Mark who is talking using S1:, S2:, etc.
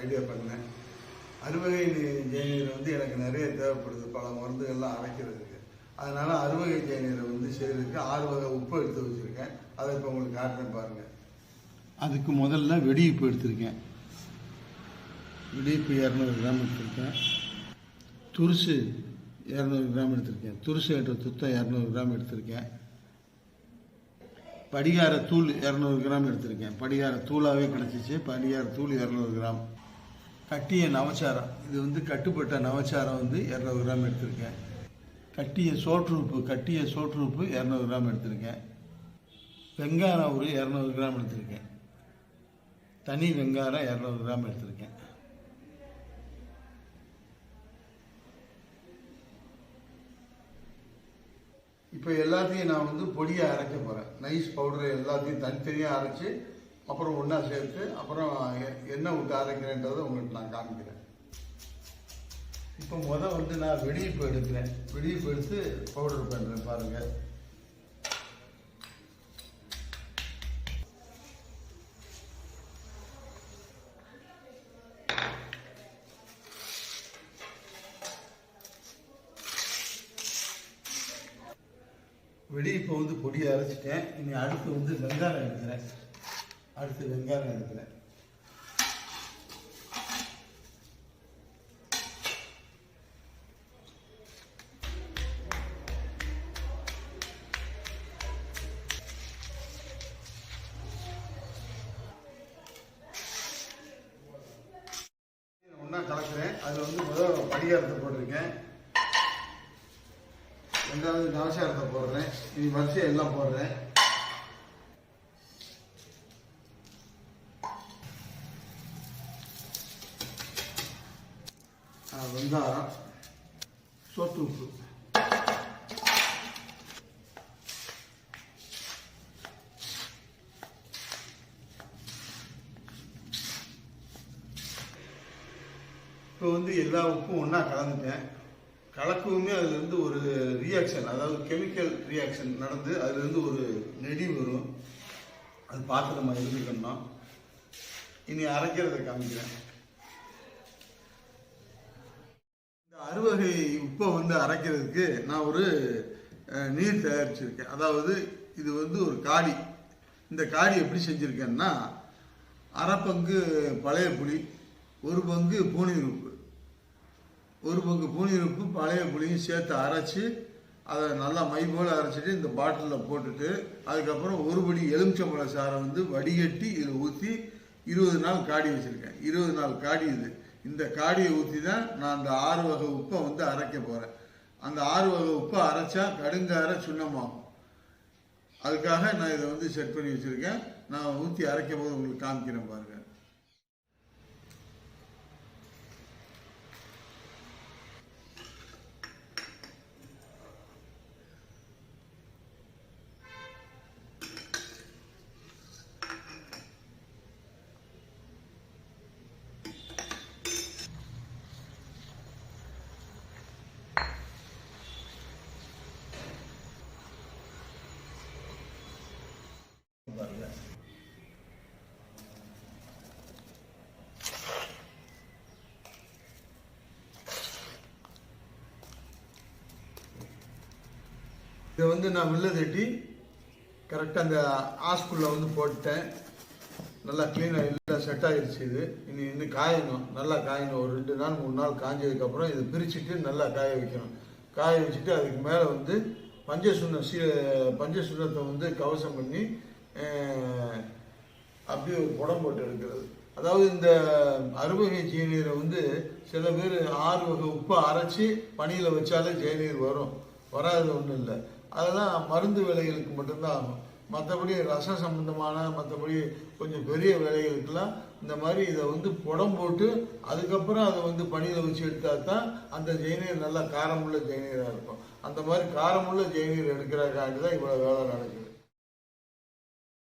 S1: Idea பண்ணேன். அறுவகை ஜெயநீர் வந்து எனக்கு நிறைய தேவைப்படுது, பல மருந்துகள்லாம் அரைக்கிறதுக்கு. அதனால அறுவகை ஜெயநீரை வந்து செய்யறதுக்கு 6 வகை உப்பு எடுத்து வச்சுருக்கேன். அதை இப்போ உங்களுக்கு காட்டுறேன் பாருங்கள். அதுக்கு முதல்ல வெடியுப்பு எடுத்திருக்கேன். வெடியுப்பு 200 கிராம் எடுத்திருக்கேன். துருசு 200 கிராம் எடுத்திருக்கேன். துருசு என்ற துத்தம் 200 கிராம் எடுத்திருக்கேன். படிகார தூள் 200 கிராம் எடுத்திருக்கேன். படிகார தூளாகவே கிடச்சிச்சு. படிகார தூள் 200 கிராம். கட்டிய நவச்சாரம், இது வந்து கட்டுப்பட்ட நவச்சாரம் வந்து 200 கிராம் எடுத்திருக்கேன். கட்டிய சோற்றுப்பு 200 கிராம் எடுத்திருக்கேன். வெங்காயம் ஒரு 200 கிராம் எடுத்திருக்கேன். தனி வெங்காயம் 200 கிராம் எடுத்திருக்கேன். இப்போ எல்லாத்தையும் நான் வந்து பொடியாக அரைக்க போகிறேன். நைஸ் பவுடரை எல்லாத்தையும் தனித்தனியாக அரைச்சி அப்புறம் ஒன்றா சேர்த்து அப்புறம் எண்ணெய் விட்டு அரைக்கிறேன்றதை உங்களுக்கு நான் காமிக்கிறேன். இப்போ வந்து நான் வெடியுப்பு எடுக்கிறேன். வெடியுப்பு எடுத்து பவுடர் பண்ணுறேன் பாருங்கள். வெடியுப்பை வந்து பொடியை அரைச்சிட்டேன். இனி அடுத்து வந்து வெங்காயம் எடுக்கிறேன். ஒன்றா கலக்கிறேன். அதில் வந்து முதல் படிகாரத்தை போட்டிருக்கேன். ரெண்டாவது நவசாரத்தை போடுறேன். இனி வரிசையை எல்லாம் போடுறேன். வெங்காயம், சோத்து உப்பு, இப்போ வந்து எல்லா உப்பும் ஒன்றா கலந்துட்டேன். கலக்கவுமே அதுலேருந்து ஒரு ரியாக்ஷன், அதாவது கெமிக்கல் ரியாக்ஷன் நடந்து அதுலேருந்து ஒரு நெடி வரும். அது பார்த்து நம்ம எழுதிக்கணும். இனி அரைக்கிறதை காமிக்கிறேன். இந்த அறுவகை உப்பை வந்து அரைக்கிறதுக்கு நான் ஒரு நீர் தயாரிச்சிருக்கேன். அதாவது இது வந்து ஒரு காடி. இந்த காடி எப்படி செஞ்சுருக்கேன்னா, அரை பங்கு பழைய புளி, 1 பங்கு பூநீர் உப்பு, 1 பங்கு பூநீர் உப்பு பழைய புளியும் சேர்த்து அரைச்சி அதை நல்லா மை போல் அரைச்சிட்டு இந்த பாட்டிலில் போட்டுட்டு அதுக்கப்புறம் 1 படி எலுமிச்சம்பழ சாறை வந்து வடிகட்டி இதில் ஊற்றி 20 நாள் காடி வச்சுருக்கேன். 20 நாள் காடி இது. இந்த காடியை ஊற்றி தான் நான் அந்த 6 வகை உப்பை வந்து அரைக்க போகிறேன். அந்த 6 வகை உப்பை அரைச்சா கடுங்கார சுண்ணமாகும். அதுக்காக நான் இதை வந்து செட் பண்ணி வச்சுருக்கேன். நான் ஊற்றி அரைக்கும் போது உங்களுக்கு காமிக்கிறேன் பாருங்கள். இதை வந்து நான் வில்ல தட்டி கரெக்டாக அந்த ஆஸ்குள்ளே வந்து போட்டேன். நல்லா க்ளீனாக எல்லாம் செட் ஆகிடுச்சு. இது இன்னும் காயணும், நல்லா காயணும். ஒரு 2 நாள் 3 நாள் காஞ்சதுக்கப்புறம் இதை பிரிச்சுட்டு நல்லா காய வைக்கணும். காய வச்சுட்டு அதுக்கு மேலே வந்து பஞ்சசுண்ணத்தை வந்து கவசம் பண்ணி அப்படியே ஒரு குடம் போட்டு எடுக்கிறது. அதாவது இந்த அறுவகை ஜெயநீரை வந்து சில பேர் 6 வகை உப்பை அரைச்சி பனியில் வச்சாலே ஜெயநீர் வரும், வராது ஒன்றும் இல்லை. அதெல்லாம் மருந்து வேலைகளுக்கு மட்டும்தான் ஆகும். மற்றபடி ரசம் சம்பந்தமான மற்றபடி கொஞ்சம் பெரிய வேலைகளுக்கெல்லாம் இந்த மாதிரி இதை வந்து புடம் போட்டு அதுக்கப்புறம் அதை வந்து பனியில் வச்சு எடுத்தா தான் அந்த ஜெயநீர் நல்லா காரமுள்ள ஜெயநீராக இருக்கும். அந்த மாதிரி காரமுள்ள ஜெயநீர் எடுக்கிறக்காண்டி தான் இவ்வளோ வேலை நடக்குது.